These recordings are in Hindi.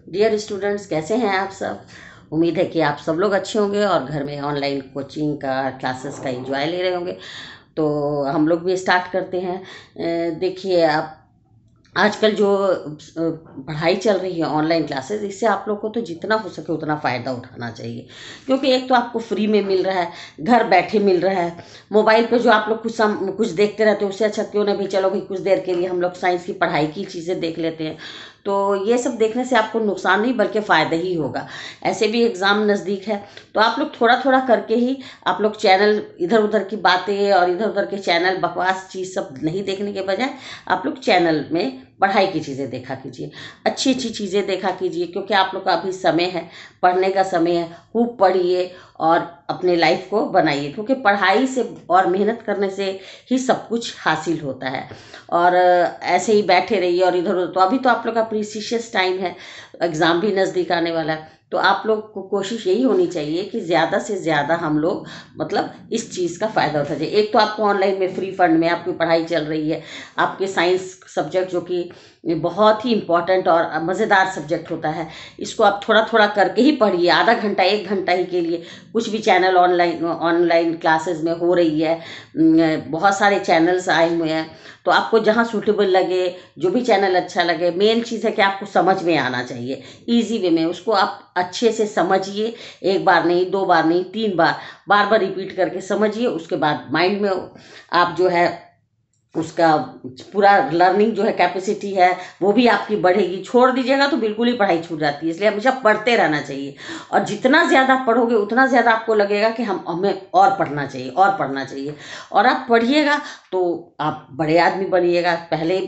डियर स्टूडेंट्स, कैसे हैं आप सब। उम्मीद है कि आप सब लोग अच्छे होंगे और घर में ऑनलाइन कोचिंग का क्लासेस का एंजॉय ले रहे होंगे। तो हम लोग भी स्टार्ट करते हैं। देखिए, आप आजकल जो पढ़ाई चल रही है ऑनलाइन क्लासेस, इससे आप लोग को तो जितना हो सके उतना फ़ायदा उठाना चाहिए। क्योंकि एक तो आपको फ्री में मिल रहा है, घर बैठे मिल रहा है। मोबाइल पे जो आप लोग कुछ देखते रहते हो, उससे अच्छा क्यों ना भी चलो भाई कुछ देर के लिए हम लोग साइंस की पढ़ाई की चीज़ें देख लेते हैं। तो ये सब देखने से आपको नुकसान नहीं बल्कि फ़ायदा ही होगा। ऐसे भी एग्ज़ाम नज़दीक है, तो आप लोग थोड़ा थोड़ा करके ही आप लोग चैनल इधर उधर की बातें और इधर उधर के चैनल बकवास चीज़ सब नहीं देखने के बजाय आप लोग चैनल में पढ़ाई की चीज़ें देखा कीजिए, अच्छी अच्छी चीज़ें देखा कीजिए। क्योंकि आप लोग का अभी समय है, पढ़ने का समय है। खूब पढ़िए और अपने लाइफ को बनाइए, क्योंकि पढ़ाई से और मेहनत करने से ही सब कुछ हासिल होता है। और ऐसे ही बैठे रहिए और इधर उधर, तो अभी तो आप लोग का प्रीसिशियस टाइम है, एग्ज़ाम भी नज़दीक आने वाला है। तो आप लोग को कोशिश यही होनी चाहिए कि ज़्यादा से ज़्यादा हम लोग मतलब इस चीज़ का फ़ायदा उठा जाए। एक तो आपको ऑनलाइन में फ्री फंड में आपकी पढ़ाई चल रही है, आपके साइंस सब्जेक्ट जो कि बहुत ही इम्पॉर्टेंट और मज़ेदार सब्जेक्ट होता है, इसको आप थोड़ा थोड़ा करके ही पढ़िए। आधा घंटा 1 घंटा ही के लिए कुछ भी चैनल ऑनलाइन क्लासेस में हो रही है। बहुत सारे चैनल्स आए हुए हैं, तो आपको जहाँ सूटेबल लगे, जो भी चैनल अच्छा लगे, मेन चीज़ है कि आपको समझ में आना चाहिए ईजी वे में। उसको आप अच्छे से समझिए, एक बार नहीं, 2 बार नहीं, 3 बार, बार बार रिपीट करके समझिए। उसके बाद माइंड में आप जो है उसका पूरा लर्निंग जो है कैपेसिटी है वो भी आपकी बढ़ेगी। छोड़ दीजिएगा तो बिल्कुल ही पढ़ाई छूट जाती है, इसलिए हमेशा पढ़ते रहना चाहिए। और जितना ज़्यादा पढ़ोगे उतना ज़्यादा आपको लगेगा कि हमें और पढ़ना चाहिए और पढ़ना चाहिए। और आप पढ़िएगा तो आप बड़े आदमी बनिएगा। पहले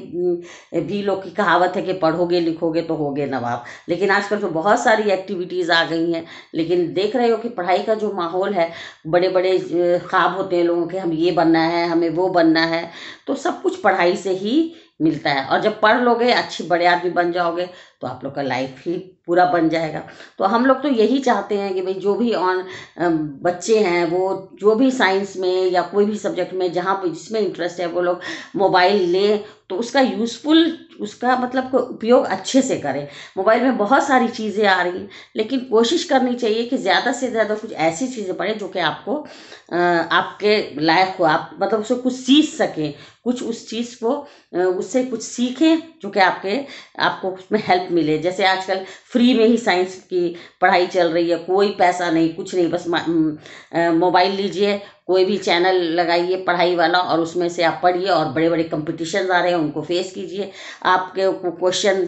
भी लोग की कहावत है कि पढ़ोगे लिखोगे तो होगे नवाब। लेकिन आजकल तो बहुत सारी एक्टिविटीज़ आ गई हैं, लेकिन देख रहे हो कि पढ़ाई का जो माहौल है, बड़े बड़े ख्वाब होते हैं लोगों के, हम ये बनना है, हमें वो बनना है। तो सब कुछ पढ़ाई से ही मिलता है। और जब पढ़ लोगे, अच्छी बड़े आदमी बन जाओगे, तो आप लोग का लाइफ ही पूरा बन जाएगा। तो हम लोग तो यही चाहते हैं कि भाई जो भी बच्चे हैं, वो जो भी साइंस में या कोई भी सब्जेक्ट में जहाँ पे जिसमें इंटरेस्ट है, वो लोग मोबाइल लें तो उसका यूज़फुल, उसका मतलब को उपयोग अच्छे से करें। मोबाइल में बहुत सारी चीज़ें आ रही हैं, लेकिन कोशिश करनी चाहिए कि ज़्यादा से ज़्यादा कुछ ऐसी चीज़ें पढ़ें जो कि आपको आपके लायक हो, आप मतलब उससे कुछ सीख सकें, कुछ उस चीज़ को उससे कुछ सीखें जो कि आपको उसमें हेल्प मिले। जैसे आजकल फ्री में ही साइंस की पढ़ाई चल रही है, कोई पैसा नहीं, कुछ नहीं, बस मोबाइल लीजिए, कोई भी चैनल लगाइए पढ़ाई वाला और उसमें से आप पढ़िए। और बड़े बड़े कंपटीशन आ रहे हैं, उनको फेस कीजिए। आपके क्वेश्चन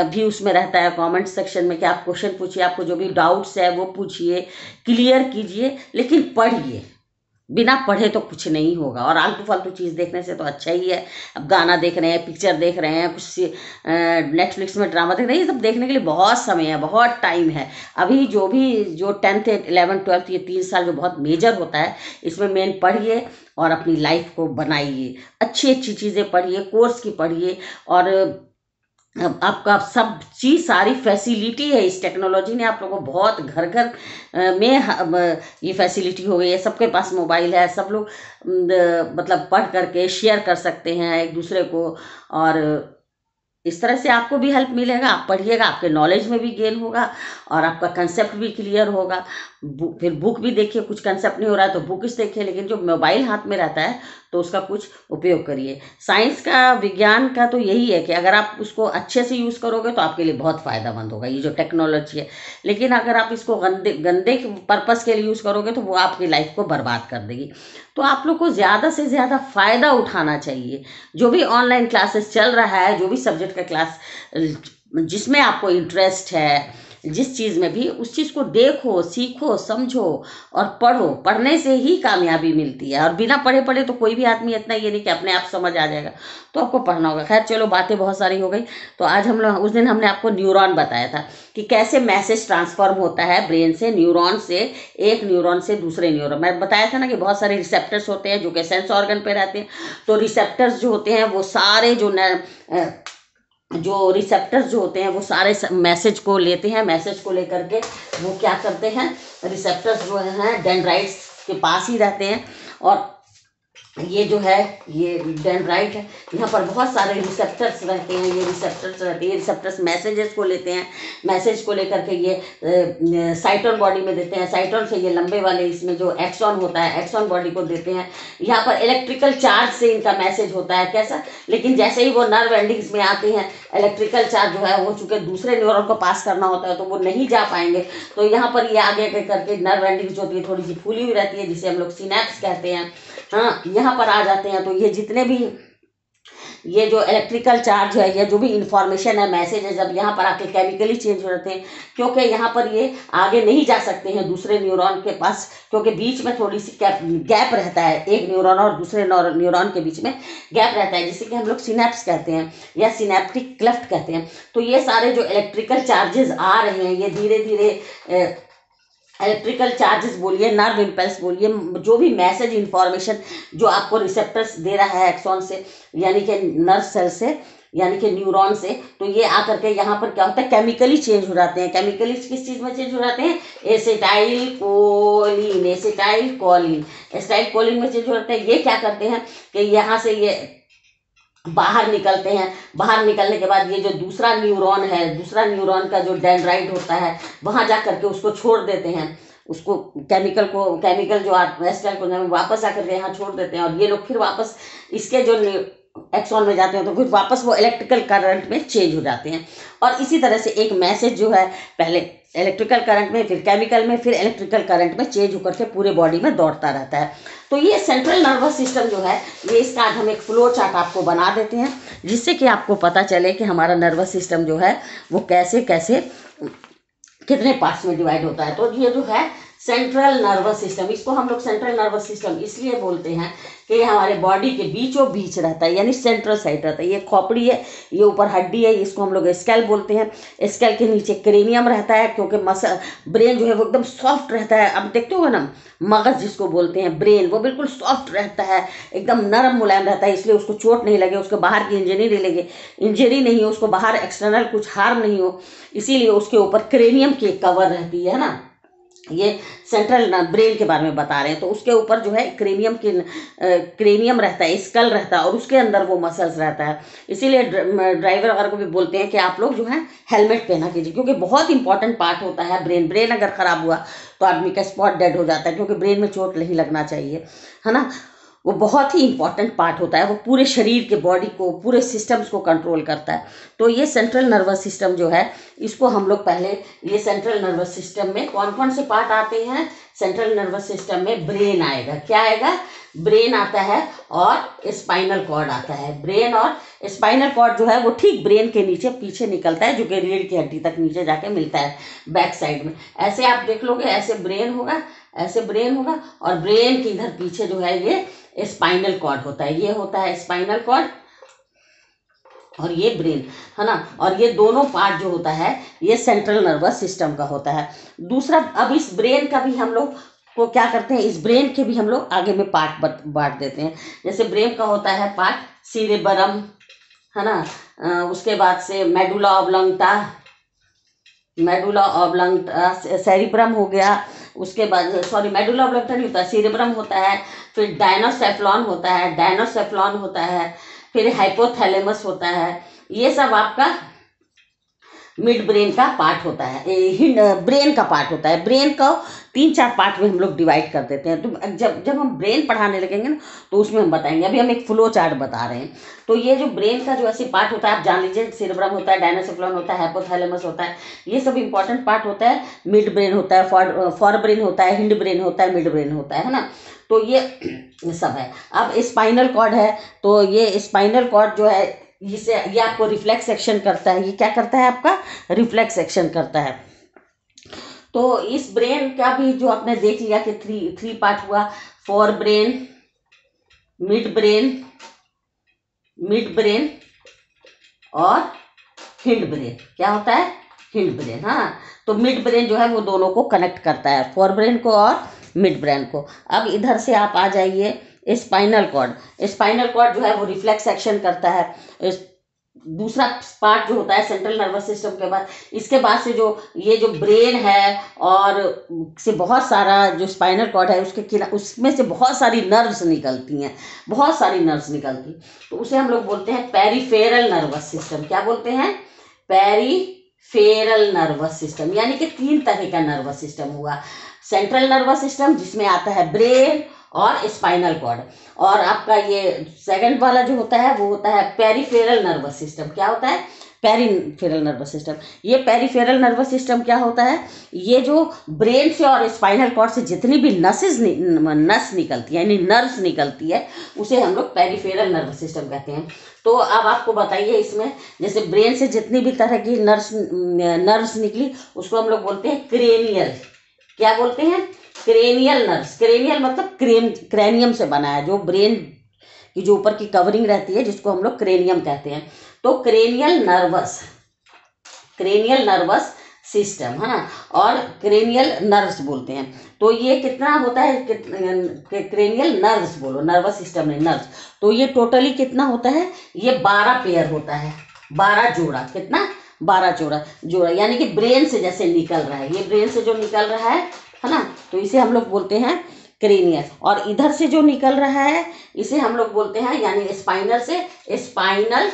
भी उसमें रहता है कमेंट सेक्शन में कि आप क्वेश्चन पूछिए, आपको जो भी डाउट्स है वो पूछिए, क्लियर कीजिए, लेकिन पढ़िए। बिना पढ़े तो कुछ नहीं होगा। और आलतू फालतू चीज़ देखने से तो अच्छा ही है। अब गाना देख रहे हैं, पिक्चर देख रहे हैं, कुछ नेटफ्लिक्स में ड्रामा देख रहे हैं, ये सब देखने के लिए बहुत समय है, बहुत टाइम है। अभी जो 10th 11th 12th ये 3 साल जो बहुत मेजर होता है, इसमें मेन पढ़िए और अपनी लाइफ को बनाइए। अच्छी अच्छी चीज़ें पढ़िए, कोर्स की पढ़िए। और आपका सब चीज़, सारी फैसिलिटी है, इस टेक्नोलॉजी ने आप लोगों को बहुत घर घर में ये फैसिलिटी हो गई है। सबके पास मोबाइल है, सब लोग मतलब पढ़ करके शेयर कर सकते हैं एक दूसरे को। और इस तरह से आपको भी हेल्प मिलेगा। आप पढ़िएगा, आपके नॉलेज में भी गेन होगा और आपका कंसेप्ट भी क्लियर होगा। फिर बुक भी देखिए, कुछ कंसेप्ट नहीं हो रहा है तो बुक इस देखिए, लेकिन जो मोबाइल हाथ में रहता है तो उसका कुछ उपयोग करिए। साइंस का, विज्ञान का तो यही है कि अगर आप उसको अच्छे से यूज़ करोगे तो आपके लिए बहुत फ़ायदामंद होगा ये जो टेक्नोलॉजी है। लेकिन अगर आप इसको गंदे गंदे पर्पज़ के लिए यूज़ करोगे तो वो आपकी लाइफ को बर्बाद कर देगी। तो आप लोग को ज़्यादा से ज़्यादा फ़ायदा उठाना चाहिए। जो भी ऑनलाइन क्लासेस चल रहा है, जो भी सब्जेक्ट का क्लास जिसमें आपको इंटरेस्ट है, जिस चीज़ में भी, उस चीज़ को देखो, सीखो, समझो और पढ़ो। पढ़ने से ही कामयाबी मिलती है। और बिना पढ़े पढ़े तो कोई भी आदमी इतना ये नहीं कि अपने आप समझ आ जाएगा, तो आपको पढ़ना होगा। खैर चलो, बातें बहुत सारी हो गई। तो आज हम लोग, उस दिन हमने आपको न्यूरॉन बताया था कि कैसे मैसेज ट्रांसफॉर्म होता है ब्रेन से, न्यूरॉन से, एक न्यूरॉन से दूसरे न्यूरॉन। मैं बताया था ना कि बहुत सारे रिसेप्टर्स होते हैं जो कि सेंस ऑर्गन पे रहते हैं। तो रिसेप्टर्स जो होते हैं वो सारे जो रिसेप्टर्स जो होते हैं वो सारे मैसेज को लेते हैं। मैसेज को लेकर के वो क्या करते हैं, रिसेप्टर्स जो हैं डेंड्राइट्स के पास ही रहते हैं। और ये जो है ये डेंड्राइट है, यहाँ पर बहुत सारे रिसेप्टर्स रहते हैं, ये रिसेप्टर्स रहते हैं, ये रिसेप्टर्स मैसेजेस को लेते हैं, मैसेज को लेकर के ये साइटोन बॉडी में देते हैं, साइटोन से ये लंबे वाले इसमें जो एक्सॉन होता है एक्सॉन बॉडी को देते हैं। यहाँ पर इलेक्ट्रिकल चार्ज से इनका मैसेज होता है कैसा, लेकिन जैसे ही वो नर्व एंडिंग्स में आते हैं इलेक्ट्रिकल चार्ज जो है वो चूंकि दूसरे न्यूरॉन को पास करना होता है तो वो नहीं जा पाएंगे, तो यहाँ पर ये आगे करके नर्व एंडिंग्स जो होती है थोड़ी सी फूली हुई रहती है जिसे हम लोग सिनेप्स कहते हैं। हाँ, यहाँ पर आ जाते हैं तो ये जितने भी ये जो इलेक्ट्रिकल चार्ज है या जो भी इंफॉर्मेशन है मैसेज है जब यहाँ पर आके केमिकली चेंज हो जाते हैं, क्योंकि यहाँ पर ये आगे नहीं जा सकते हैं दूसरे न्यूरॉन के पास, क्योंकि बीच में थोड़ी सी गैप रहता है, एक न्यूरॉन और दूसरे न्यूरॉन के बीच में गैप रहता है जिसे कि हम लोग सिनेप्स कहते हैं या सिनेप्टिक क्लेफ्ट कहते हैं। तो ये सारे जो इलेक्ट्रिकल चार्जेस आ रहे हैं ये धीरे धीरे इलेक्ट्रिकल चार्जेस बोलिए, नर्व इम्पल्स बोलिए, जो भी मैसेज इंफॉर्मेशन जो आपको रिसेप्टर्स दे रहा है एक्सॉन से यानी कि नर्व सेल से यानी कि न्यूरॉन से, तो ये आकर के यहाँ पर क्या होता है केमिकली चेंज हो जाते हैं। केमिकली किस चीज़ में चेंज हो जाते हैं, acetyl choline, acetyl choline, acetyl choline में चेंज हो जाते हैं। ये क्या करते हैं कि यहाँ से ये बाहर निकलते हैं, बाहर निकलने के बाद ये जो दूसरा न्यूरॉन है, दूसरा न्यूरॉन का जो डेंड्राइट होता है वहाँ जा करके उसको छोड़ देते हैं, उसको केमिकल जो एसिटाइल को वापस आकर के यहाँ छोड़ देते हैं और ये लोग फिर वापस इसके जो एक्सॉन में जाते हैं तो फिर वापस वो इलेक्ट्रिकल करंट में चेंज हो जाते हैं। और इसी तरह से एक मैसेज जो है पहले इलेक्ट्रिकल करंट में फिर केमिकल में फिर इलेक्ट्रिकल करंट में चेंज होकर के पूरे बॉडी में दौड़ता रहता है। तो ये सेंट्रल नर्वस सिस्टम जो है ये इसका हम एक फ्लो चार्ट आपको बना देते हैं जिससे कि आपको पता चले कि हमारा नर्वस सिस्टम जो है वो कैसे कैसे कितने पार्ट्स में डिवाइड होता है। तो ये जो है सेंट्रल नर्वस सिस्टम, इसको हम लोग सेंट्रल नर्वस सिस्टम इसलिए बोलते हैं कि ये हमारे बॉडी के बीचों बीच रहता है यानी सेंट्रल साइड रहता है। ये खोपड़ी है, ये ऊपर हड्डी है, इसको हम लोग स्केल बोलते हैं। स्केल के नीचे क्रेनियम रहता है क्योंकि मसल ब्रेन जो है वो एकदम सॉफ्ट रहता है। अब देखते हो ना मगज जिसको बोलते हैं ब्रेन, वो बिल्कुल सॉफ्ट रहता है, एकदम नरम मुलायम रहता है, इसलिए उसको चोट नहीं लगे, उसको बाहर की इंजरी नहीं हो, उसको बाहर एक्सटर्नल कुछ हार्म नहीं हो, इसीलिए उसके ऊपर क्रेनियम की कवर रहती है ना। ये सेंट्रल ब्रेन के बारे में बता रहे हैं तो उसके ऊपर जो है क्रेनियम रहता है, स्कल रहता है और उसके अंदर वो मसल्स रहता है। इसीलिए ड्राइवर वगैरह को भी बोलते हैं कि आप लोग जो है हेलमेट पहना कीजिए क्योंकि बहुत इंपॉर्टेंट पार्ट होता है ब्रेन अगर खराब हुआ तो आदमी का स्पॉट डेड हो जाता है क्योंकि ब्रेन में चोट नहीं लगना चाहिए, है ना। वो बहुत ही इंपॉर्टेंट पार्ट होता है, वो पूरे शरीर के बॉडी को पूरे सिस्टम्स को कंट्रोल करता है। तो ये सेंट्रल नर्वस सिस्टम जो है इसको हम लोग पहले ये सेंट्रल नर्वस सिस्टम में कौन कौन से पार्ट आते हैं, सेंट्रल नर्वस सिस्टम में ब्रेन आएगा, क्या आएगा, ब्रेन आता है और स्पाइनल कॉर्ड आता है। ब्रेन और स्पाइनल कॉर्ड जो है वो ठीक ब्रेन के नीचे पीछे निकलता है जो कि रीढ़ की हड्डी तक नीचे जाके मिलता है बैक साइड में। ऐसे आप देख लोगे, ऐसे ब्रेन होगा, ऐसे ब्रेन होगा और ब्रेन के इधर पीछे जो है ये स्पाइनल कॉर्ड होता है, ये होता है स्पाइनल कॉर्ड और ये ब्रेन, है ना। और ये दोनों पार्ट जो होता है ये सेंट्रल नर्वस सिस्टम का होता है। दूसरा, अब इस ब्रेन का भी हम लोग को क्या करते हैं, इस ब्रेन के भी हम लोग आगे में पार्ट बांट देते हैं। जैसे ब्रेन का होता है पार्ट सीरेबरम, है ना, उसके बाद से मेडुला ऑब्लंगटा सेरिब्रम हो गया, उसके बाद मेडुला ऑब्लंगटा नहीं होता, सीरेब्रम होता है, फिर डायनोसेफ्लॉन होता है, फिर हाइपोथैलेमस होता है। ये सब आपका मिड ब्रेन का पार्ट होता है, ब्रेन का पार्ट होता है। ब्रेन को 3-4 पार्ट में हम लोग डिवाइड कर देते हैं। तो जब हम ब्रेन पढ़ाने लगेंगे ना तो उसमें हम बताएंगे, अभी हम एक फ्लो चार्ट बता रहे हैं। तो ये जो ब्रेन का जो ऐसे पार्ट होता है आप जान लीजिए, सेरेब्रम होता है, डायनोसेफ्लॉन होता है, हाइपोथैलेमस होता है, ये सब इंपॉर्टेंट पार्ट होता है। मिड ब्रेन होता है, फॉर ब्रेन होता है, हिंड ब्रेन होता है, मिड ब्रेन होता है ना। तो ये सब है। अब स्पाइनल कॉर्ड है, तो ये स्पाइनल कॉर्ड जो है ये आपको रिफ्लेक्स एक्शन करता है। ये क्या करता है, आपका रिफ्लेक्स एक्शन करता है। तो इस ब्रेन का भी जो आपने देख लिया कि थ्री पार्ट हुआ, फॉर ब्रेन, मिड ब्रेन और हिंड ब्रेन। क्या होता है, हिंड ब्रेन, हाँ। तो मिड ब्रेन जो है वो दोनों को कनेक्ट करता है, फॉर ब्रेन को और मिड ब्रेन को। अब इधर से आप आ जाइए स्पाइनल कॉर्ड। स्पाइनल कॉर्ड जो है वो रिफ्लेक्स एक्शन करता है। दूसरा पार्ट जो होता है सेंट्रल नर्वस सिस्टम के बाद, इसके बाद से जो ये जो ब्रेन है और से बहुत सारा जो स्पाइनल कॉर्ड है उसमें से बहुत सारी नर्व्स निकलती हैं, बहुत सारी नर्व्स निकलती, तो उसे हम लोग बोलते हैं पेरिफेरल नर्वस सिस्टम। क्या बोलते हैं? Peripheral nervous system. यानी कि 3 तरह का नर्वस सिस्टम हुआ। सेंट्रल नर्वस सिस्टम जिसमें आता है ब्रेन और स्पाइनल कॉर्ड, और आपका ये सेकंड वाला जो होता है वो होता है पेरिफेरल नर्वस सिस्टम। क्या होता है? Peripheral nervous system. ये पेरिफेरल नर्वस सिस्टम क्या होता है? ये जो ब्रेन से और स्पाइनल कॉर्ड से जितनी भी नस निकलती है, यानी नर्व्स निकलती है, उसे हम लोग पेरिफेरल नर्वस सिस्टम कहते हैं। तो अब आपको बताइए, इसमें जैसे ब्रेन से जितनी भी तरह की नर्व्स निकली उसको हम लोग बोलते हैं क्रेनियल। क्या बोलते हैं? Cranial nerves. क्रेनियल मतलब क्रेनियम से बना है, जो ब्रेन की जो ऊपर की कवरिंग रहती है जिसको हम लोग क्रेनियम कहते हैं। तो क्रेनियल नर्वस सिस्टम है ना, और क्रेनियल नर्व्स बोलते हैं। तो ये कितना होता है? क्रेनियल नर्व्स बोलो, नर्वस सिस्टम में नर्व्स। तो ये टोटली कितना होता है? ये 12 पेयर होता है, 12 जोड़ा। कितना? 12 जोड़ा। यानी कि ब्रेन से जैसे निकल रहा है, ये ब्रेन से जो निकल रहा है ना, तो इसे हम लोग बोलते हैं क्रेनियल। और इधर से जो निकल रहा है इसे हम लोग बोलते हैं, यानी स्पाइनल से स्पाइनल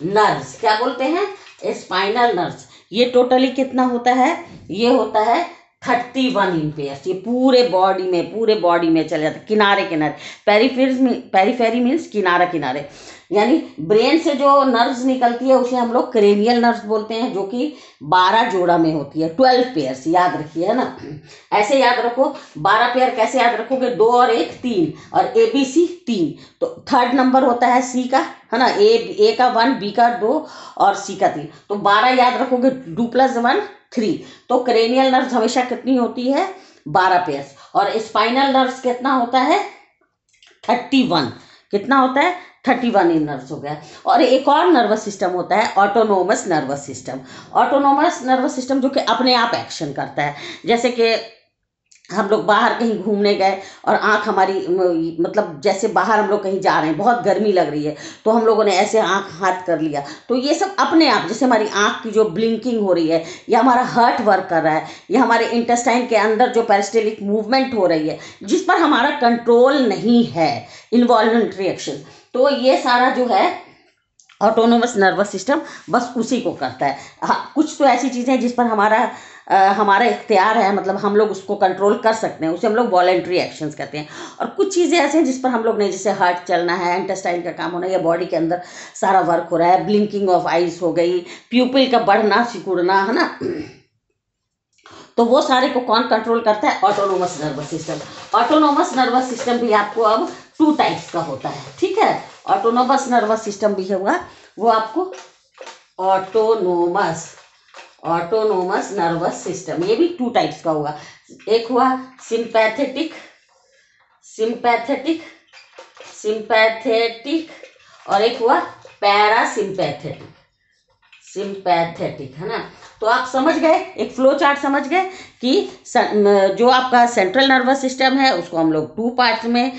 नर्व्स। क्या बोलते हैं? Spinal nerves. ये टोटली कितना होता है? ये होता है 31 इम्पेयर्स। ये पूरे बॉडी में चले जाते, किनारे किनारे। पेरीफेरी मीन्स किनारा किनारे। यानी ब्रेन से जो नर्व्स निकलती है उसे हम लोग क्रेनियल नर्व्स बोलते हैं, जो कि 12 जोड़ा में होती है, 12 पेयर्स। याद रखिए, है ना, ऐसे याद रखो। 12 पेयर कैसे याद रखोगे? 2 और 1 3, और ABC 3। तो थर्ड नंबर होता है C का, है ना, A का 1, B का 2 और C का 3। तो 12 याद रखोगे, 2 + 1 3। तो क्रेनियल नर्व्स हमेशा कितनी होती है? 12 पेयर्स। और स्पाइनल नर्व्स कितना होता है? 31। कितना होता है? 31 नर्व्स हो गया। और एक और नर्वस सिस्टम होता है autonomous nervous system. Autonomous nervous system जो कि अपने आप एक्शन करता है। जैसे कि हम लोग बाहर कहीं घूमने गए और आँख हमारी मतलब जैसे बाहर हम लोग कहीं जा रहे हैं, बहुत गर्मी लग रही है, तो हम लोगों ने ऐसे आँख हाथ कर लिया, तो ये सब अपने आप, जैसे हमारी आँख की जो ब्लिंकिंग हो रही है, या हमारा हार्ट वर्क कर रहा है, या हमारे इंटेस्टाइन के अंदर जो पेरिस्टाल्टिक मूवमेंट हो रही है जिस पर हमारा कंट्रोल नहीं है, इन्वॉल्वंटरी एक्शन, तो ये सारा जो है ऑटोनोमस नर्वस सिस्टम बस उसी को करता है। हाँ, कुछ तो ऐसी चीज़ें हैं जिस पर हमारा इख्तियार है, मतलब हम लोग उसको कंट्रोल कर सकते हैं, उसे हम लोग वॉलेंट्री एक्शंस कहते हैं। और कुछ चीज़ें ऐसे हैं जिस पर हम लोग नहीं, जैसे हार्ट चलना है, इंटेस्टाइन का काम होना, या बॉडी के अंदर सारा वर्क हो रहा है, ब्लिंकिंग ऑफ आइज हो गई, प्यूपिल का बढ़ना सिकुड़ना, है ना, तो वो सारे को कौन कंट्रोल करता है? Autonomous nervous system. Autonomous nervous system भी आपको अब 2 टाइप्स का होता है, ठीक है। ऑटोनोमस नर्वस सिस्टम भी होगा, वो आपको ऑटोनोमस नर्वस सिस्टम, ये भी 2 टाइप्स का होगा। एक हुआ सिंपैथेटिक और एक हुआ सिंपैथेटिक, है ना। तो आप समझ गए, एक फ्लो चार्ट समझ गए कि जो आपका सेंट्रल नर्वस सिस्टम है उसको हम लोग 2 पार्ट्स में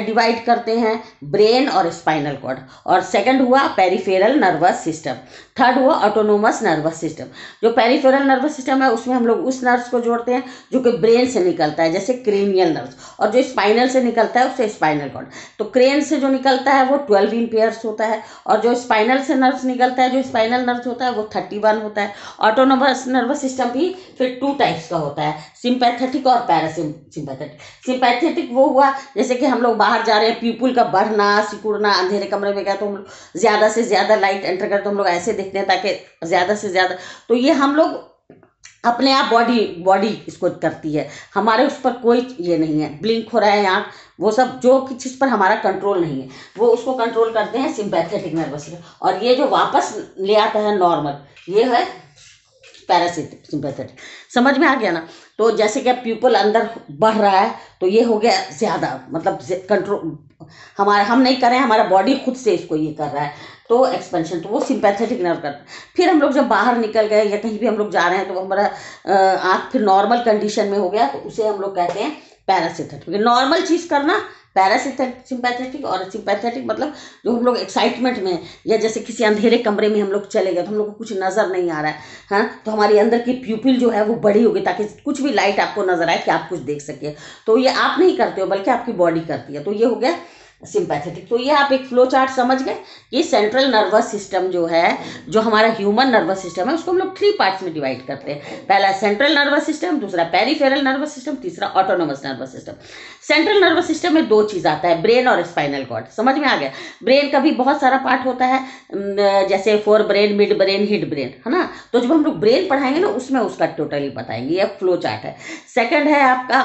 डिवाइड करते हैं, ब्रेन और स्पाइनल कॉर्ड। और सेकंड हुआ पेरिफेरल नर्वस सिस्टम, थर्ड हुआ ऑटोनोमस नर्वस सिस्टम। जो पेरिफेरल नर्वस सिस्टम है उसमें हम लोग उस नर्व्स को जोड़ते हैं जो कि ब्रेन से निकलता है, जैसे क्रेनियल नर्व्स, और जो स्पाइनल से निकलता है उससे स्पाइनल कॉर्ड। तो क्रेन से जो निकलता है वो 12 इम्पेयर्स होता है, और जो स्पाइनल से नर्व्स निकलता है, जो स्पाइनल नर्व्स होता है वो 31 होता है। ऑटोनोमस नर्वस सिस्टम भी फिर 2 टाइप्स का होता है, सिंपैथेटिक और पैरासिम्पैथेटिक। सिंपैथेटिक वो हुआ जैसे कि हम लोग बाहर जा रहे हैं, प्यूपिल का बढ़ना सिकुड़ना, अंधेरे कमरे में गया तो हम लोग ज़्यादा से ज़्यादा लाइट एंटर करते, तो हम लोग ऐसे देखते हैं ताकि ज़्यादा से ज़्यादा, तो ये हम लोग अपने आप बॉडी इसको करती है, हमारे उस पर कोई ये नहीं है, ब्लिंक हो रहा है आँख, वो सब जो चीज़ पर हमारा कंट्रोल नहीं है वो उसको कंट्रोल करते हैं सिंपैथेटिक नर्वस सिस्टम। और ये जो वापस ले आता है नॉर्मल, ये है पैरासिम्पैथेटिक। समझ में आ गया ना। तो जैसे कि प्यूपल अंदर बढ़ रहा है तो ये हो गया ज़्यादा, मतलब कंट्रोल हम नहीं कर रहे हैं, हमारा बॉडी खुद से इसको ये कर रहा है, तो एक्सपेंशन, तो वो सिंपैथेटिक नर्व करता है। फिर हम लोग जब बाहर निकल गए या कहीं भी हम लोग जा रहे हैं तो हमारा आँख फिर नॉर्मल कंडीशन में हो गया, तो उसे हम लोग कहते हैं पैरासिम्पैथेटिक। नॉर्मल चीज़ करना पैरासिम्पैथेटिक और सिंपैथेटिक मतलब जो हम लोग एक्साइटमेंट में, या जैसे किसी अंधेरे कमरे में हम लोग चले गए तो हम लोग को कुछ नज़र नहीं आ रहा है, हाँ, तो हमारी अंदर की प्यूपिल जो है वो बड़ी होगी ताकि कुछ भी लाइट आपको नजर आए कि आप कुछ देख सके। तो ये आप नहीं करते हो बल्कि आपकी बॉडी करती है। तो ये हो गया सिंपैथेटिक। तो ये आप एक फ्लो चार्ट समझ गए। ये सेंट्रल नर्वस सिस्टम जो है, जो हमारा ह्यूमन नर्वस सिस्टम है, उसको हम लोग 3 पार्ट्स में डिवाइड करते हैं। पहला सेंट्रल नर्वस सिस्टम, दूसरा पेरिफेरल नर्वस सिस्टम, तीसरा autonomous nervous system. Central nervous system में 2 चीज आता है, ब्रेन और स्पाइनल कॉर्ड। समझ में आ गया। ब्रेन का भी बहुत सारा पार्ट होता है, जैसे fore brain, mid brain, hind brain, है ना। तो जब हम लोग ब्रेन पढ़ाएंगे ना उसमें उसका टोटली बताएंगे। ये फ्लो चार्ट है। सेकंड है आपका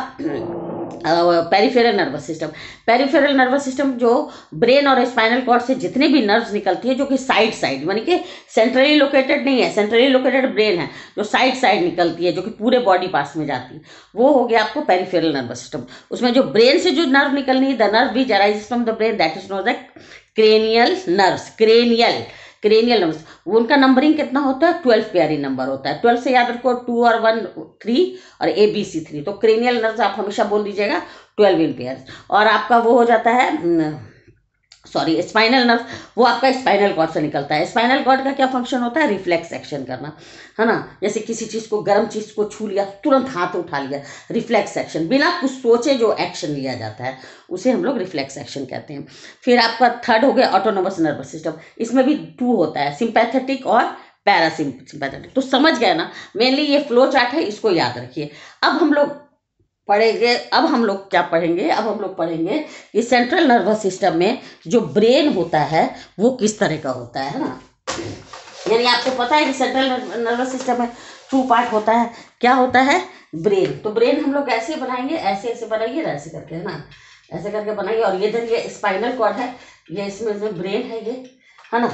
peripheral nervous system. Peripheral nervous system जो ब्रेन और स्पाइनल कॉर्ड से जितने भी नर्व्स निकलती है, जो कि साइड साइड यानी कि सेंट्रली लोकेटेड नहीं है, सेंट्रली लोकेटेड ब्रेन है, जो साइड साइड निकलती है, जो कि पूरे बॉडी पार्ट्स में जाती है, वो हो गया आपको पेरिफेरल नर्वस सिस्टम। उसमें जो ब्रेन से जो नर्व निकलनी है, the nerve which arises from the brain, that is known as cranial nerves. Cranial nerves, उनका नंबरिंग कितना होता है? 12 पेयरी नंबर होता है। 12 से याद रखो 2 और 1 3 और ABC 3। तो क्रेनियल नर्व्स आप हमेशा बोल दीजिएगा 12 इन पेयर। और आपका वो हो जाता है स्पाइनल नर्व, वो आपका स्पाइनल कॉर्ड से निकलता है। स्पाइनल कॉर्ड का क्या फंक्शन होता है? रिफ्लेक्स एक्शन करना, है ना। जैसे किसी चीज को, गर्म चीज को छू लिया, तुरंत हाथ उठा लिया, रिफ्लेक्स एक्शन, बिना कुछ सोचे जो एक्शन लिया जाता है उसे हम लोग रिफ्लेक्स एक्शन कहते हैं। फिर आपका थर्ड हो गया ऑटोनोमस नर्वस सिस्टम। इसमें भी 2 होता है, सिंपैथेटिक और पैरासिम्पैथेटिक। तो समझ गए ना, मेनली ये फ्लो चार्ट है, इसको याद रखिए। अब हम लोग पढ़ेंगे, अब हम लोग क्या पढ़ेंगे? अब हम लोग पढ़ेंगे कि सेंट्रल नर्वस सिस्टम में जो ब्रेन होता है वो किस तरह का होता है ना। यानी आपको पता है कि सेंट्रल नर्वस सिस्टम में 2 पार्ट होता है। क्या होता है? ब्रेन। तो ब्रेन हम लोग ऐसे बनाएंगे, ऐसे ऐसे बनाइए, ऐसे करके, है ना, ऐसे करके बनाइए। और ये इधर ये स्पाइनल कॉर्ड है, ये इसमें ब्रेन है, ये, है ना।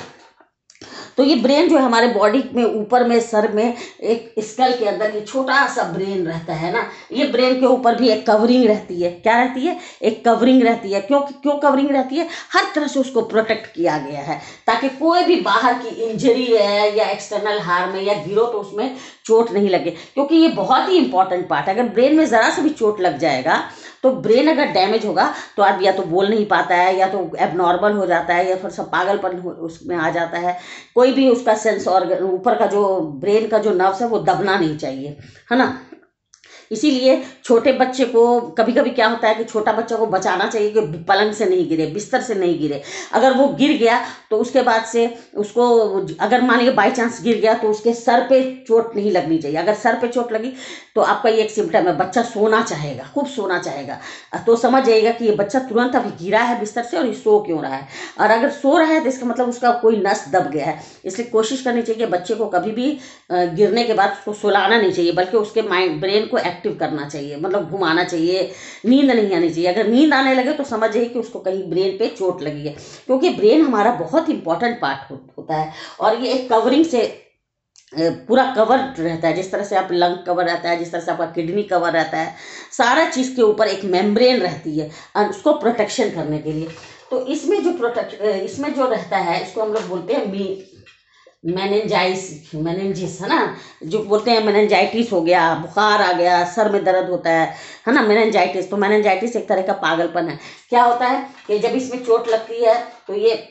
तो ये ब्रेन जो है हमारे बॉडी में ऊपर में सर में एक स्कल के अंदर ये छोटा सा ब्रेन रहता है ना। ये ब्रेन के ऊपर भी एक कवरिंग रहती है। क्या रहती है? एक कवरिंग रहती है। क्यों कवरिंग रहती है? हर तरह से उसको प्रोटेक्ट किया गया है ताकि कोई भी बाहर की इंजरी है या एक्सटर्नल हार्म में या गिरो तो उसमें चोट नहीं लगे, क्योंकि ये बहुत ही इंपॉर्टेंट पार्ट है। अगर ब्रेन में जरा सा भी चोट लग जाएगा तो ब्रेन अगर डैमेज होगा तो आदमी या तो बोल नहीं पाता है, या तो एबनॉर्मल हो जाता है, या फिर सब पागलपन उसमें आ जाता है। कोई भी उसका सेंस और ऊपर का जो ब्रेन का जो नर्व्स है वो दबना नहीं चाहिए, है ना। इसीलिए छोटे बच्चे को कभी कभी क्या होता है कि छोटा बच्चा को बचाना चाहिए कि पलंग से नहीं गिरे, बिस्तर से नहीं गिरे। अगर वो गिर गया तो उसके बाद से उसको, अगर मान लीजिए बाई चांस गिर गया तो उसके सर पे चोट नहीं लगनी चाहिए। अगर सर पे चोट लगी तो आपका ये एक सिम्टम है, बच्चा सोना चाहेगा, खूब सोना चाहेगा। तो समझ जाइएगा कि ये बच्चा तुरंत अभी गिरा है बिस्तर से और ये सो क्यों रहा है। और अगर सो रहा है तो इसका मतलब उसका कोई नस दब गया है। इसलिए कोशिश करनी चाहिए कि बच्चे को कभी भी गिरने के बाद उसको सुलाना नहीं चाहिए, बल्कि उसके माइंड ब्रेन को एक्टिव करना चाहिए, मतलब घुमाना चाहिए। नींद नहीं आनी चाहिए। अगर नींद आने लगे तो समझ जाइए कि उसको कहीं ब्रेन पे चोट लगी है, क्योंकि ब्रेन हमारा बहुत इंपॉर्टेंट पार्ट होता है। और ये एक कवरिंग से पूरा कवर रहता है। जिस तरह से आप लंग कवर रहता है, जिस तरह से आपका किडनी कवर रहता है, सारा चीज़ के ऊपर एक मेम्ब्रेन रहती है उसको प्रोटेक्शन करने के लिए। तो इसमें जो रहता है इसको हम लोग बोलते हैं मेनेंजिस, है ना। जो बोलते हैं मेनेंजाइटिस हो गया, बुखार आ गया, सर में दर्द होता है ना, मेनेंजाइटिस। तो मेनेंजाइटिस एक तरह का पागलपन है। क्या होता है कि जब इसमें चोट लगती है तो ये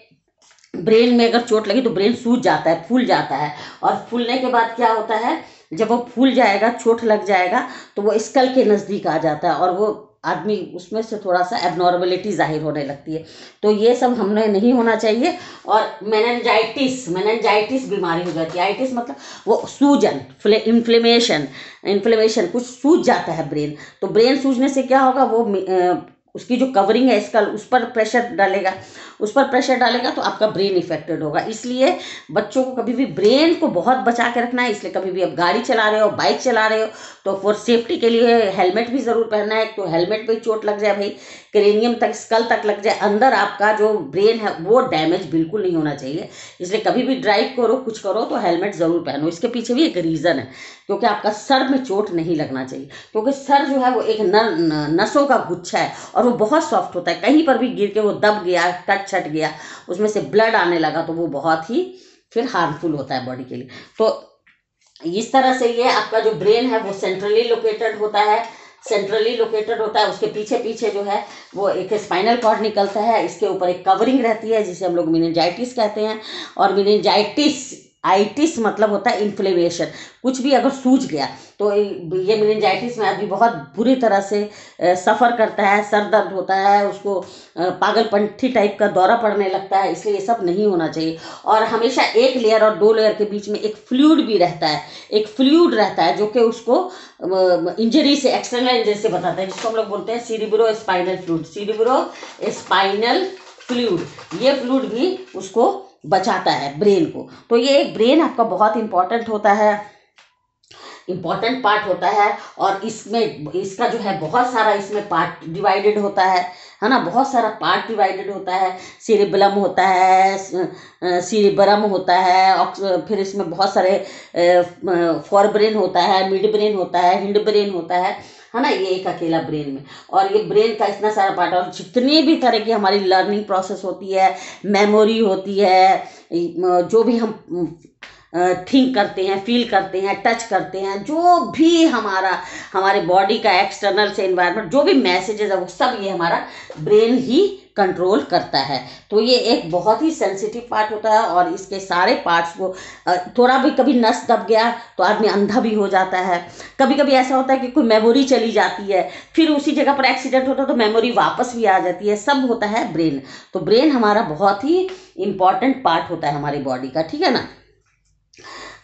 ब्रेन में अगर चोट लगी तो ब्रेन सूज जाता है, फूल जाता है। और फूलने के बाद क्या होता है, जब वो फूल जाएगा, चोट लग जाएगा, तो वो स्कल के नज़दीक आ जाता है और वो आदमी उसमें से थोड़ा सा एबनॉर्मलिटी जाहिर होने लगती है। तो ये सब हमें नहीं होना चाहिए। और मेनेंजाइटिस बीमारी हो जाती है। आइटिस मतलब वो सूजन, इन्फ्लेमेशन, कुछ सूज जाता है ब्रेन। तो ब्रेन सूजने से क्या होगा, वो उसकी जो कवरिंग है स्कल, उस पर प्रेशर डालेगा तो आपका ब्रेन इफेक्टेड होगा। इसलिए बच्चों को कभी भी ब्रेन को बहुत बचा के रखना है। इसलिए कभी भी आप गाड़ी चला रहे हो, बाइक चला रहे हो, तो फॉर सेफ्टी के लिए हेलमेट भी ज़रूर पहनना है। तो हेलमेट पे चोट लग जाए भाई, क्रेनियम तक, स्कल तक लग जाए, अंदर आपका जो ब्रेन है वो डैमेज बिल्कुल नहीं होना चाहिए। इसलिए कभी भी ड्राइव करो, कुछ करो तो हेलमेट ज़रूर पहनो। इसके पीछे भी एक रीज़न है, क्योंकि आपका सर में चोट नहीं लगना चाहिए। क्योंकि सर जो है वो एक नसों का गुच्छा है और वो बहुत सॉफ्ट होता है। कहीं पर भी गिर के वो दब गया, कट छट गया, उसमें से ब्लड आने लगा तो वो बहुत ही फिर हार्मफुल होता है बॉडी के लिए। तो इस तरह से ये आपका जो ब्रेन है वो सेंट्रली लोकेटेड होता है। सेंट्रली लोकेटेड होता है, उसके पीछे पीछे जो है वो एक स्पाइनल कॉर्ड निकलता है, इसके ऊपर एक कवरिंग रहती है जिसे हम लोग मेनिंजाइटिस कहते हैं। और मेनिंजाइटिस आइटिस मतलब होता है इन्फ्लेमेशन, कुछ भी अगर सूज गया तो ये मेनिंजाइटिस में आदमी बहुत बुरी तरह से सफ़र करता है, सर दर्द होता है, उसको पागलपंथी टाइप का दौरा पड़ने लगता है। इसलिए ये सब नहीं होना चाहिए। और हमेशा एक लेयर और 2 लेयर के बीच में एक फ्लूइड भी रहता है, एक फ्लूइड रहता है जो कि उसको इंजरी से, एक्सटर्नल इंजरी से बताता है, जिसको हम लोग बोलते हैं सीरिब्रो स्पाइनल फ्लूइड। सीरिब्रो स्पाइनल फ्लूइड, ये फ्लूइड भी उसको बचाता है ब्रेन को। तो ये एक ब्रेन आपका बहुत इंपॉर्टेंट होता है, इम्पॉर्टेंट पार्ट होता है। और इसमें इसका जो है बहुत सारा इसमें पार्ट डिवाइडेड होता है ना, बहुत सारा पार्ट डिवाइडेड होता है। सेरिबलम होता है, सीरिबरम होता है, और फिर इसमें बहुत सारे फॉर ब्रेन होता है, मिड ब्रेन होता है, हिंड ब्रेन होता है ना, ये एक अकेला ब्रेन में। और ये ब्रेन का इतना सारा पार्ट, और जितनी भी तरह की हमारी लर्निंग प्रोसेस होती है, मेमोरी होती है, जो भी हम थिंक करते हैं, फील करते हैं, टच करते हैं, जो भी हमारे बॉडी का एक्सटर्नल से एनवायरनमेंट जो भी मैसेजेस है वो सब ये हमारा ब्रेन ही कंट्रोल करता है। तो ये एक बहुत ही सेंसिटिव पार्ट होता है। और इसके सारे पार्ट्स को थोड़ा भी कभी नस दब गया तो आदमी अंधा भी हो जाता है। कभी कभी ऐसा होता है कि कोई मेमोरी चली जाती है, फिर उसी जगह पर एक्सीडेंट होता है तो मेमोरी वापस भी आ जाती है, सब होता है ब्रेन। तो ब्रेन हमारा बहुत ही इंपॉर्टेंट पार्ट होता है हमारी बॉडी का, ठीक है ना।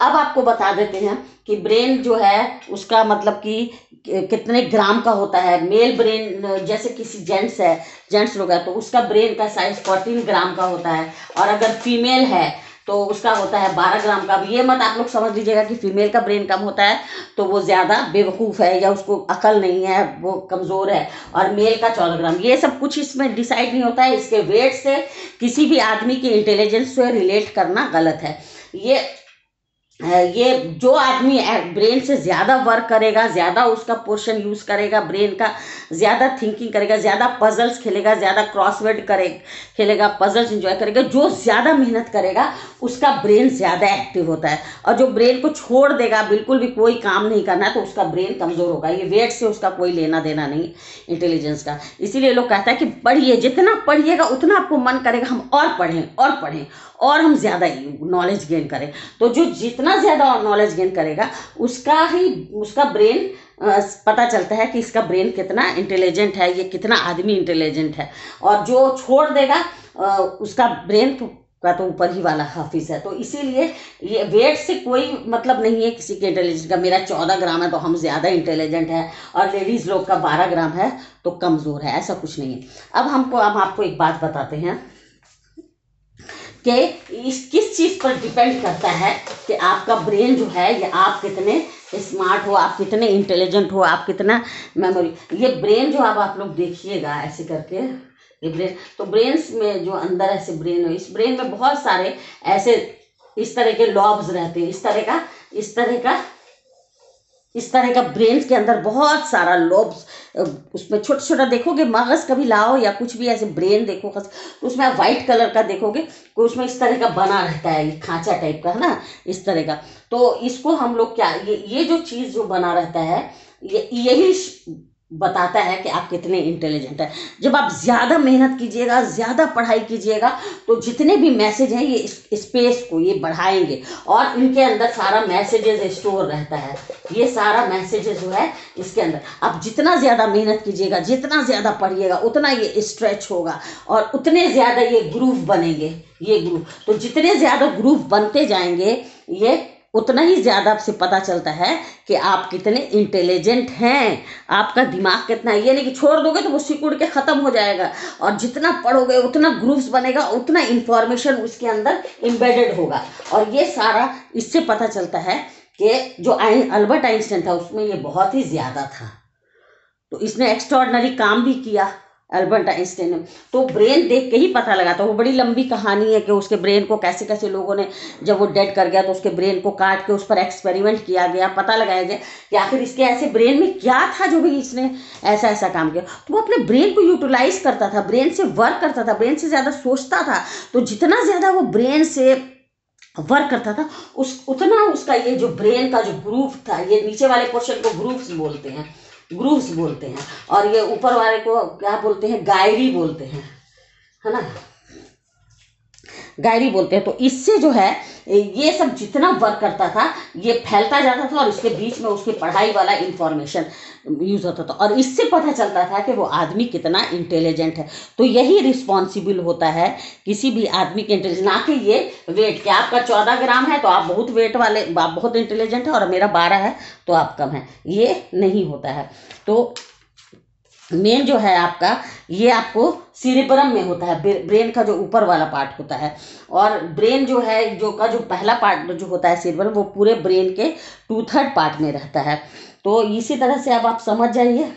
अब आपको बता देते हैं कि ब्रेन जो है उसका मतलब कि कितने ग्राम का होता है। मेल ब्रेन, जैसे किसी जेंट्स लोग है तो उसका ब्रेन का साइज 14 ग्राम का होता है। और अगर फीमेल है तो उसका होता है 12 ग्राम का। अब ये मत आप लोग समझ लीजिएगा कि फीमेल का ब्रेन कम होता है तो वो ज़्यादा बेवकूफ़ है या उसको अकल नहीं है, वो कमज़ोर है, और मेल का 14 ग्राम। ये सब कुछ इसमें डिसाइड नहीं होता है। इसके वेट से किसी भी आदमी की इंटेलिजेंस से रिलेट करना गलत है। ये जो आदमी ब्रेन से ज़्यादा वर्क करेगा, ज़्यादा उसका पोर्शन यूज़ करेगा ब्रेन का, ज़्यादा थिंकिंग करेगा, ज़्यादा पजल्स खेलेगा, ज़्यादा क्रॉसवर्ड खेलेगा, पजल्स एंजॉय करेगा, जो ज़्यादा मेहनत करेगा उसका ब्रेन ज़्यादा एक्टिव होता है। और जो ब्रेन को छोड़ देगा, बिल्कुल भी कोई काम नहीं करना है, तो उसका ब्रेन कमज़ोर होगा। ये वेट से उसका कोई लेना देना नहीं इंटेलिजेंस का। इसीलिए लोग कहता है कि पढ़िए, जितना पढ़िएगा उतना आपको मन करेगा हम और पढ़ें और हम ज़्यादा नॉलेज गेन करें। तो जो जितना ज़्यादा नॉलेज गेन करेगा उसका ब्रेन पता चलता है कि इसका ब्रेन कितना इंटेलिजेंट है, ये कितना आदमी इंटेलिजेंट है। और जो छोड़ देगा उसका ब्रेन का तो ऊपर ही वाला हाफिज है। तो इसीलिए ये वेट से कोई मतलब नहीं है किसी के इंटेलिजेंस का। मेरा 14 ग्राम है तो हम ज़्यादा इंटेलिजेंट है, और लेडीज़ लोग का 12 ग्राम है तो कमज़ोर है, ऐसा कुछ नहीं है। अब हम आपको एक बात बताते हैं कि इस किस चीज़ पर डिपेंड करता है कि आपका ब्रेन जो है, ये आप कितने स्मार्ट हो, आप कितने इंटेलिजेंट हो, आप कितना मेमोरी। ये ब्रेन जो आप लोग देखिएगा ऐसे करके, ये ब्रेन, तो ब्रेन्स में जो अंदर ऐसे ब्रेन है, इस ब्रेन में बहुत सारे ऐसे इस तरह के लॉब्स रहते हैं, इस तरह का ब्रेन के अंदर बहुत सारा लोब्स, उसमें छोटा छोटा देखोगे, मगज कभी लाओ या कुछ भी ऐसे ब्रेन देखो तो उसमें आप वाइट कलर का देखोगे कि उसमें इस तरह का बना रहता है, ये खांचा टाइप का है ना, इस तरह का। तो इसको हम लोग क्या, ये जो चीज़ जो बना रहता है यही बताता है कि आप कितने इंटेलिजेंट हैं। जब आप ज़्यादा मेहनत कीजिएगा, ज़्यादा पढ़ाई कीजिएगा, तो जितने भी मैसेज हैं ये स्पेस को ये बढ़ाएंगे, और इनके अंदर सारा मैसेजेस स्टोर रहता है। ये सारा मैसेजेस जो है इसके अंदर, आप जितना ज़्यादा मेहनत कीजिएगा, जितना ज़्यादा पढ़िएगा, उतना ये स्ट्रेच होगा और उतने ज़्यादा ये ग्रूव बनेंगे। ये ग्रूव, तो जितने ज़्यादा ग्रूव बनते जाएंगे, ये उतना ही ज़्यादा आपसे पता चलता है कि आप कितने इंटेलिजेंट हैं, आपका दिमाग कितना है। ये नहीं कि छोड़ दोगे तो वो सिकुड़ के ख़त्म हो जाएगा, और जितना पढ़ोगे उतना ग्रूव्स बनेगा, उतना इंफॉर्मेशन उसके अंदर एम्बेडेड होगा। और ये सारा इससे पता चलता है कि जो अल्बर्ट आइंस्टाइन था उसमें ये बहुत ही ज़्यादा था, तो इसने एक्स्ट्राऑर्डिनरी काम भी किया अल्बर्ट आइंस्टाइन ने। तो ब्रेन देख के ही पता लगा था। वो बड़ी लंबी कहानी है कि उसके ब्रेन को कैसे कैसे लोगों ने, जब वो डेड कर गया तो उसके ब्रेन को काट के उस पर एक्सपेरिमेंट किया गया, पता लगाया गया कि आखिर इसके ऐसे ब्रेन में क्या था जो भी इसने ऐसा ऐसा काम किया। तो वो अपने ब्रेन को यूटिलाइज करता था, ब्रेन से वर्क करता था, ब्रेन से ज़्यादा सोचता था। तो जितना ज़्यादा वो ब्रेन से वर्क करता था उतना उसका ये जो ब्रेन का जो ग्रूव था, ये नीचे वाले पोर्शन को ग्रूव्स बोलते हैं, ग्रूव्स बोलते हैं, और ये ऊपर वाले को क्या बोलते हैं, गायरी बोलते हैं, है ना, गायरी बोलते हैं। तो इससे जो है ये सब जितना वर्क करता था ये फैलता जाता था, और इसके बीच में उसकी पढ़ाई वाला इंफॉर्मेशन यूज होता था, और इससे पता चलता था कि वो आदमी कितना इंटेलिजेंट है। तो यही रिस्पॉन्सिबल होता है किसी भी आदमी के इंटेलिजेंस, ना कि ये वेट, क्या आपका 14 ग्राम है तो आप बहुत वेट वाले, आप बहुत इंटेलिजेंट है, और मेरा 12 है तो आप कम है, ये नहीं होता है। तो मेन जो है आपका, ये आपको सीरेब्रम में होता है, ब्रेन का जो ऊपर वाला पार्ट होता है। और ब्रेन जो है, जो पहला पार्ट जो होता है सीरेब्रम, वो पूरे ब्रेन के 2/3 पार्ट में रहता है। तो इसी तरह से अब आप समझ जाइए।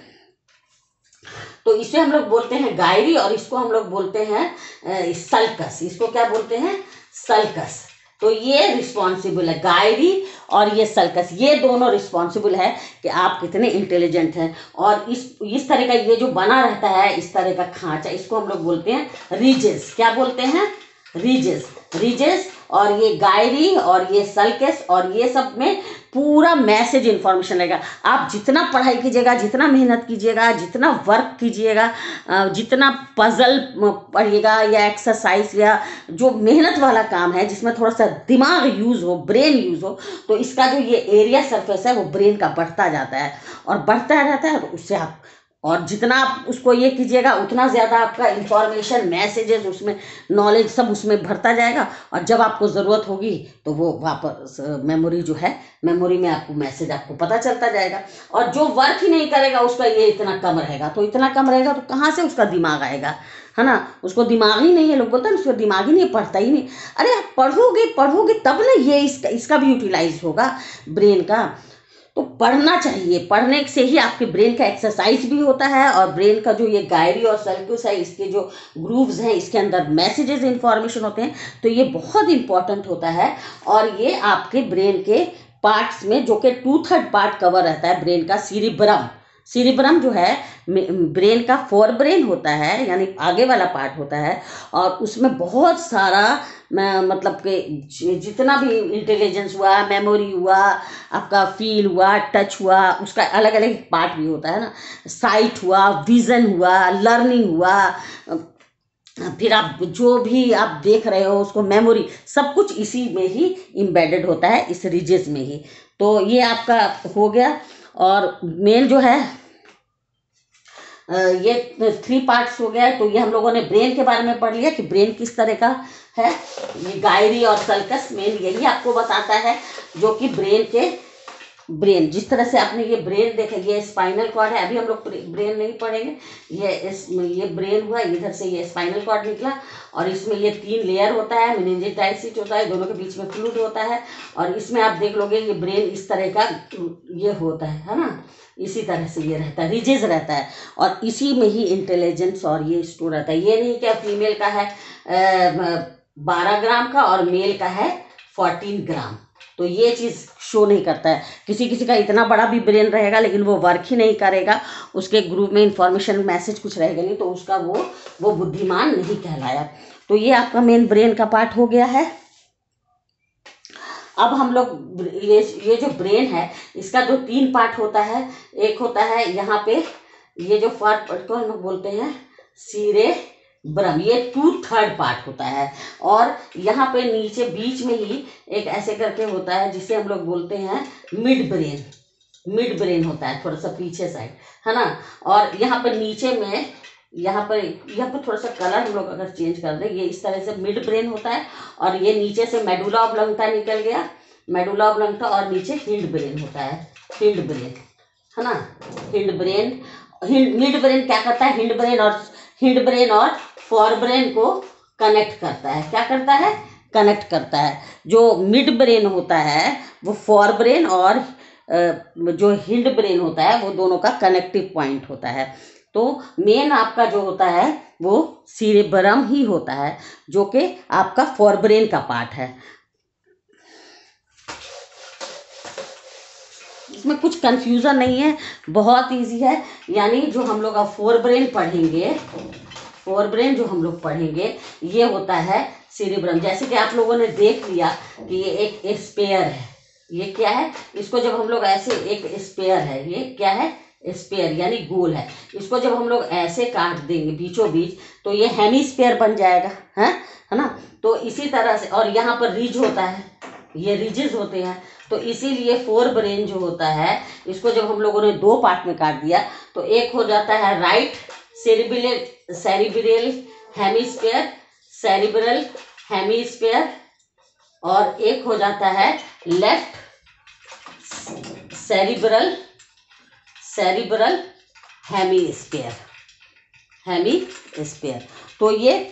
तो इसे हम लोग बोलते हैं गायरी, और इसको हम लोग बोलते हैं सल्कस। इसको क्या बोलते हैं, सल्कस। तो ये रिस्पॉन्सिबल है, गायरी और ये सल्कस, ये दोनों रिस्पॉन्सिबल है कि आप कितने इंटेलिजेंट हैं। और इस तरह का ये जो बना रहता है, इस तरह का खांचा, इसको हम लोग बोलते हैं रिजेस। क्या बोलते हैं, रिजेस, रिजेस। और ये गायरी और ये सल्कस, और ये सब में पूरा मैसेज इन्फॉर्मेशन रहेगा। आप जितना पढ़ाई कीजिएगा, जितना मेहनत कीजिएगा, जितना वर्क कीजिएगा, जितना पजल पढ़िएगा या एक्सरसाइज या जो मेहनत वाला काम है जिसमें थोड़ा सा दिमाग यूज़ हो, ब्रेन यूज़ हो, तो इसका जो ये एरिया सरफेस है वो ब्रेन का बढ़ता जाता है और बढ़ता रहता है। तो उससे आप, और जितना आप उसको ये कीजिएगा उतना ज़्यादा आपका इंफॉर्मेशन, मैसेजेस, उसमें नॉलेज सब उसमें भरता जाएगा, और जब आपको ज़रूरत होगी तो वो वापस मेमोरी जो है, मेमोरी में आपको मैसेज आपको पता चलता जाएगा। और जो वर्क ही नहीं करेगा उसका ये इतना कम रहेगा, तो इतना कम रहेगा तो कहाँ से उसका दिमाग आएगा, है ना। उसको दिमाग ही नहीं है, लोग बोलते हैं उसको दिमाग ही नहीं, पढ़ता ही नहीं। अरे आप पढ़ोगे पढ़ोगे तब ना ये इसका भी यूटिलाइज होगा ब्रेन का। तो पढ़ना चाहिए, पढ़ने से ही आपके ब्रेन का एक्सरसाइज भी होता है, और ब्रेन का जो ये गायरी और सल्कस है, इसके जो ग्रूव्स हैं, इसके अंदर मैसेजेस, इंफॉर्मेशन होते हैं। तो ये बहुत इंपॉर्टेंट होता है, और ये आपके ब्रेन के पार्ट्स में, जो कि 2/3 पार्ट कवर रहता है ब्रेन का, सीरिब्रम। सीरिब्रम जो है ब्रेन का फोर ब्रेन होता है, यानी आगे वाला पार्ट होता है, और उसमें बहुत सारा मतलब कि जितना भी इंटेलिजेंस हुआ, मेमोरी हुआ, आपका फील हुआ, टच हुआ, उसका अलग अलग पार्ट भी होता है ना, साइट हुआ, विजन हुआ, लर्निंग हुआ, फिर आप जो भी आप देख रहे हो उसको, मेमोरी, सब कुछ इसी में ही इम्बेडेड होता है, इस रीजेस में ही। तो ये आपका हो गया। और मेन जो है ये 3 पार्ट्स हो गया। तो ये हम लोगों ने ब्रेन के बारे में पढ़ लिया कि ब्रेन किस तरह का है। ये गायरी और सल्कस मेन यही आपको बताता है, जो कि ब्रेन जिस तरह से आपने ये ब्रेन देखा, ये स्पाइनल कॉर्ड है। अभी हम लोग ब्रेन नहीं पढ़ेंगे, ये ब्रेन हुआ, इधर से ये स्पाइनल कॉर्ड निकला, और इसमें ये 3 लेयर होता है, मेनिंजाइटिस होता है, दोनों के बीच में फ्लूइड होता है, और इसमें आप देख लोगे ये ब्रेन इस तरह का ये होता है ना, इसी तरह से ये रहता है, रिजेस रहता है, और इसी में ही इंटेलिजेंस और ये स्टोर रहता है। ये नहीं क्या फीमेल का है 12 ग्राम का और मेल का है 14 ग्राम, तो ये चीज़ शो नहीं करता है। किसी किसी का इतना बड़ा भी ब्रेन रहेगा लेकिन वो वर्क ही नहीं करेगा, उसके ग्रुप में इंफॉर्मेशन मैसेज कुछ रहेगा नहीं, तो उसका वो बुद्धिमान नहीं कहलाया। तो ये आपका मेन ब्रेन का पार्ट हो गया है। अब हम लोग ये जो ब्रेन है इसका जो 3 पार्ट होता है, एक होता है यहाँ पे, ये जो पार्ट को हम लोग बोलते हैं सीरेब्रम, ये 2/3 पार्ट होता है, और यहाँ पे नीचे बीच में ही एक ऐसे करके होता है जिसे हम लोग बोलते हैं मिड ब्रेन होता है, थोड़ा सा पीछे साइड, है ना। और यहाँ पर नीचे में यहाँ पर थोड़ा सा कलर हम लोग अगर चेंज कर दें, ये इस तरह से मिड ब्रेन होता है, और ये नीचे से मेडुला ऑब्लांगटा निकल गया, मेडुला ऑब्लांगटा, और नीचे हिंड ब्रेन होता है, हिंड ब्रेन, है ना। मिड ब्रेन क्या करता है, हिंड ब्रेन और फोर ब्रेन को कनेक्ट करता है। क्या करता है, कनेक्ट करता है। जो मिड ब्रेन होता है वो फोर ब्रेन और जो हिंड ब्रेन होता है वो दोनों का कनेक्टिव पॉइंट होता है। तो मेन आपका जो होता है वो सीरेब्रम ही होता है, जो कि आपका फोरब्रेन का पार्ट है। इसमें कुछ कंफ्यूजन नहीं है, बहुत इजी है। यानी जो हम लोग अब फोरब्रेन जो हम लोग पढ़ेंगे ये होता है सीरेब्रम। जैसे कि आप लोगों ने देख लिया कि ये एक स्पेयर है, ये क्या है, इसको जब हम लोग ऐसे, एक स्पेयर है, ये क्या है, स्पेयर यानी गोल है। इसको जब हम लोग ऐसे काट देंगे बीचों बीच तो ये हेमिस्फीयर बन जाएगा, है ना। तो इसी तरह से, और यहाँ पर रिज होता है, ये रिजेस होते हैं। तो इसीलिए फोर ब्रेन जो होता है इसको जब हम लोगों ने दो पार्ट में काट दिया तो एक हो जाता है right cerebral hemisphere, cerebral hemisphere, और एक हो जाता है लेफ्ट सेरिब्रल हेमिस्फीयर। तो ये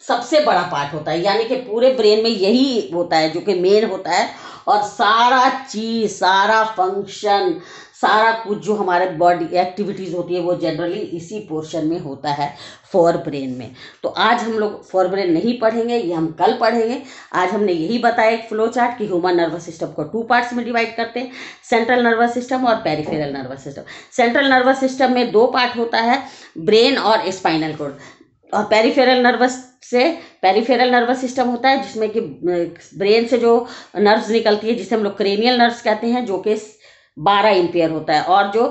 सबसे बड़ा पार्ट होता है, यानी कि पूरे ब्रेन में यही होता है जो कि मेन होता है, और सारा चीज, सारा फंक्शन, सारा कुछ जो हमारे बॉडी एक्टिविटीज होती है वो जनरली इसी पोर्शन में होता है, फोर ब्रेन में। तो आज हम लोग फोर ब्रेन नहीं पढ़ेंगे, ये हम कल पढ़ेंगे। आज हमने यही बताया एक फ्लो चार्ट कि ह्यूमन नर्वस सिस्टम को टू पार्ट्स में डिवाइड करते हैं, सेंट्रल नर्वस सिस्टम और peripheral nervous system. Central nervous system में दो पार्ट होता है, ब्रेन और स्पाइनल कॉर्ड। और पेरिफेरल नर्वस सिस्टम होता है जिसमें कि ब्रेन से जो नर्व्स निकलती है जिसे हम लोग क्रेनियल नर्व्स कहते हैं, जो कि 12 एम्पियर होता है, और जो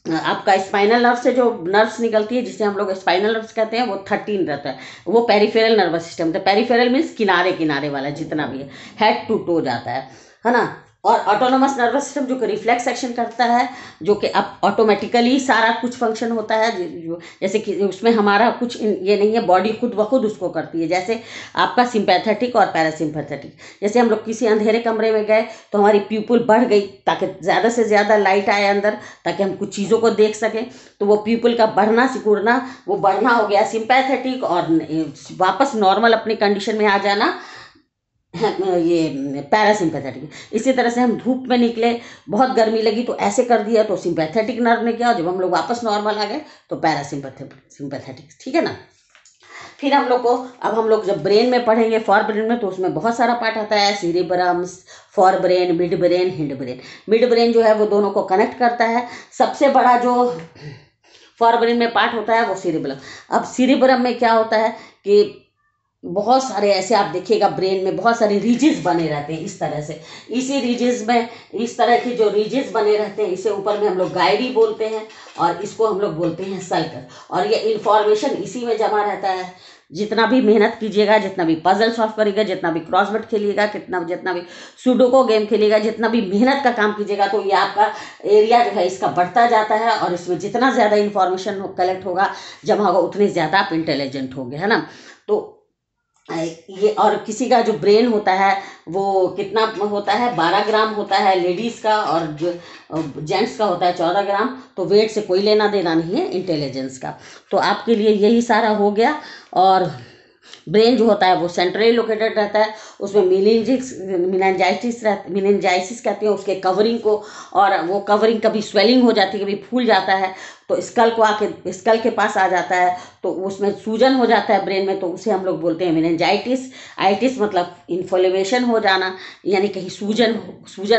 आपका स्पाइनल नर्व से जो नर्व्स निकलती है जिसे हम लोग स्पाइनल नर्व्स कहते हैं वो 13 रहता है, वो पेरिफेरल नर्वस सिस्टम। तो पेरिफेरल मीन्स किनारे किनारे वाला जितना भी है, हेड टू टो जाता है ना। और ऑटोनोमस नर्वस सिस्टम जो कि रिफ्लेक्स एक्शन करता है, जो कि अब ऑटोमेटिकली सारा कुछ फंक्शन होता है, जैसे कि उसमें हमारा कुछ ये नहीं है, बॉडी खुद ब खुद उसको करती है। जैसे आपका सिंपैथेटिक और पैरासिम्पैथेटिक, जैसे हम लोग किसी अंधेरे कमरे में गए तो हमारी प्यूपिल बढ़ गई ताकि ज़्यादा से ज़्यादा लाइट आए अंदर, ताकि हम कुछ चीज़ों को देख सकें, तो वो प्यूपिल का बढ़ना सिकुड़ना, वो बढ़ना हो गया सिंपैथेटिक, और वापस नॉर्मल अपनी कंडीशन में आ जाना ये पैरासिम्पैथेटिक। इसी तरह से हम धूप में निकले, बहुत गर्मी लगी तो ऐसे कर दिया तो सिंपैथेटिक नर्व ने किया, और जब हम लोग वापस नॉर्मल आ गए तो पैरासिम्पैथेटिक। ठीक है ना। फिर हम लोग जब ब्रेन में पढ़ेंगे फॉर ब्रेन में, तो उसमें बहुत सारा पार्ट आता है, cerebrum, forebrain, mid brain, hindbrain. Mid brain जो है वो दोनों को कनेक्ट करता है। सबसे बड़ा जो फॉर ब्रेन में पार्ट होता है वो सीरेब्रम। अब सीरेब्रम में क्या होता है कि बहुत सारे ऐसे आप देखिएगा ब्रेन में बहुत सारे रीजेस बने रहते हैं इस तरह से। इसी रीजेस में, इस तरह के जो रीजेस बने रहते हैं, इसे ऊपर में हम लोग गायरी बोलते हैं और इसको हम लोग बोलते हैं सल्कर। और ये इंफॉर्मेशन इसी में जमा रहता है। जितना भी मेहनत कीजिएगा, जितना भी पजल सॉल्व करिएगा, जितना भी क्रॉसवर्ड खेलिएगा, जितना भी सुडोको गेम खेलिएगा, जितना भी मेहनत का काम कीजिएगा, तो ये आपका एरिया जो है इसका बढ़ता जाता है, और इसमें जितना ज़्यादा इन्फॉर्मेशन कलेक्ट होगा, जमा होगा, उतने ज़्यादा आप इंटेलिजेंट होंगे, है ना। तो ये, और किसी का जो ब्रेन होता है वो कितना होता है, 12 ग्राम होता है लेडीज़ का, और जो जेंट्स का होता है 14 ग्राम। तो वेट से कोई लेना देना नहीं है इंटेलिजेंस का। तो आपके लिए यही सारा हो गया। और ब्रेन जो होता है वो सेंट्रली लोकेटेड रहता है, उसमें मिनेंजाइटिस कहते हैं उसके कवरिंग को, और वो कवरिंग कभी स्वेलिंग हो जाती है, कभी फूल जाता है, तो स्कल के पास आ जाता है, तो उसमें सूजन हो जाता है ब्रेन में, तो उसे हम लोग बोलते हैं मिनेंजाइटिस। आइटिस मतलब इन्फ्लेमेशन हो जाना, यानी कहीं सूजन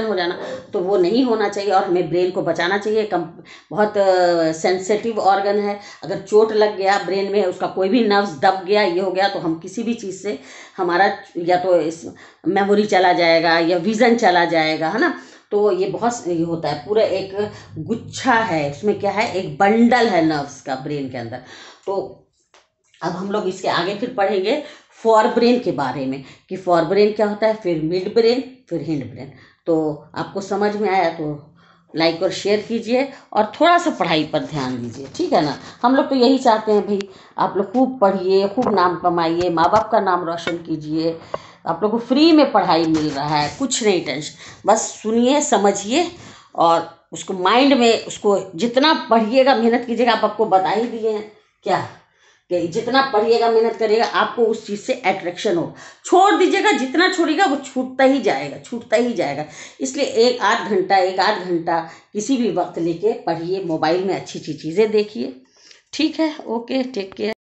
हो जाना, तो वो नहीं होना चाहिए, और हमें ब्रेन को बचाना चाहिए। बहुत सेंसिटिव ऑर्गन है, अगर चोट लग गया ब्रेन में, उसका कोई भी नर्व्स दब गया, ये हो गया, तो हम किसी भी चीज़ से हमारा या तो इस मेमोरी चला जाएगा या विज़न चला जाएगा, है ना। तो ये बहुत ये होता है, पूरा एक गुच्छा है, उसमें क्या है, एक बंडल है नर्व्स का ब्रेन के अंदर। तो अब हम लोग इसके आगे फिर पढ़ेंगे फॉर ब्रेन के बारे में कि फॉर ब्रेन क्या होता है, फिर मिड ब्रेन, फिर हिंड ब्रेन। तो आपको समझ में आया तो लाइक और शेयर कीजिए, और थोड़ा सा पढ़ाई पर ध्यान दीजिए, ठीक है ना। हम लोग तो यही चाहते हैं भाई, आप लोग खूब पढ़िए, खूब नाम कमाइए, माँ बाप का नाम रोशन कीजिए। आप लोग को फ्री में पढ़ाई मिल रहा है, कुछ नहीं टेंशन, बस सुनिए, समझिए, और उसको माइंड में, उसको जितना पढ़िएगा, मेहनत कीजिएगा। आपको बता ही दिए हैं क्या, कि जितना पढ़िएगा, मेहनत करिएगा, आपको उस चीज़ से अट्रैक्शन हो। छोड़ दीजिएगा, जितना छोड़िएगा वो छूटता ही जाएगा। इसलिए एक आध घंटा किसी भी वक्त लेके पढ़िए, मोबाइल में अच्छी चीज़ें देखिए। ठीक है, ओके, टेक केयर।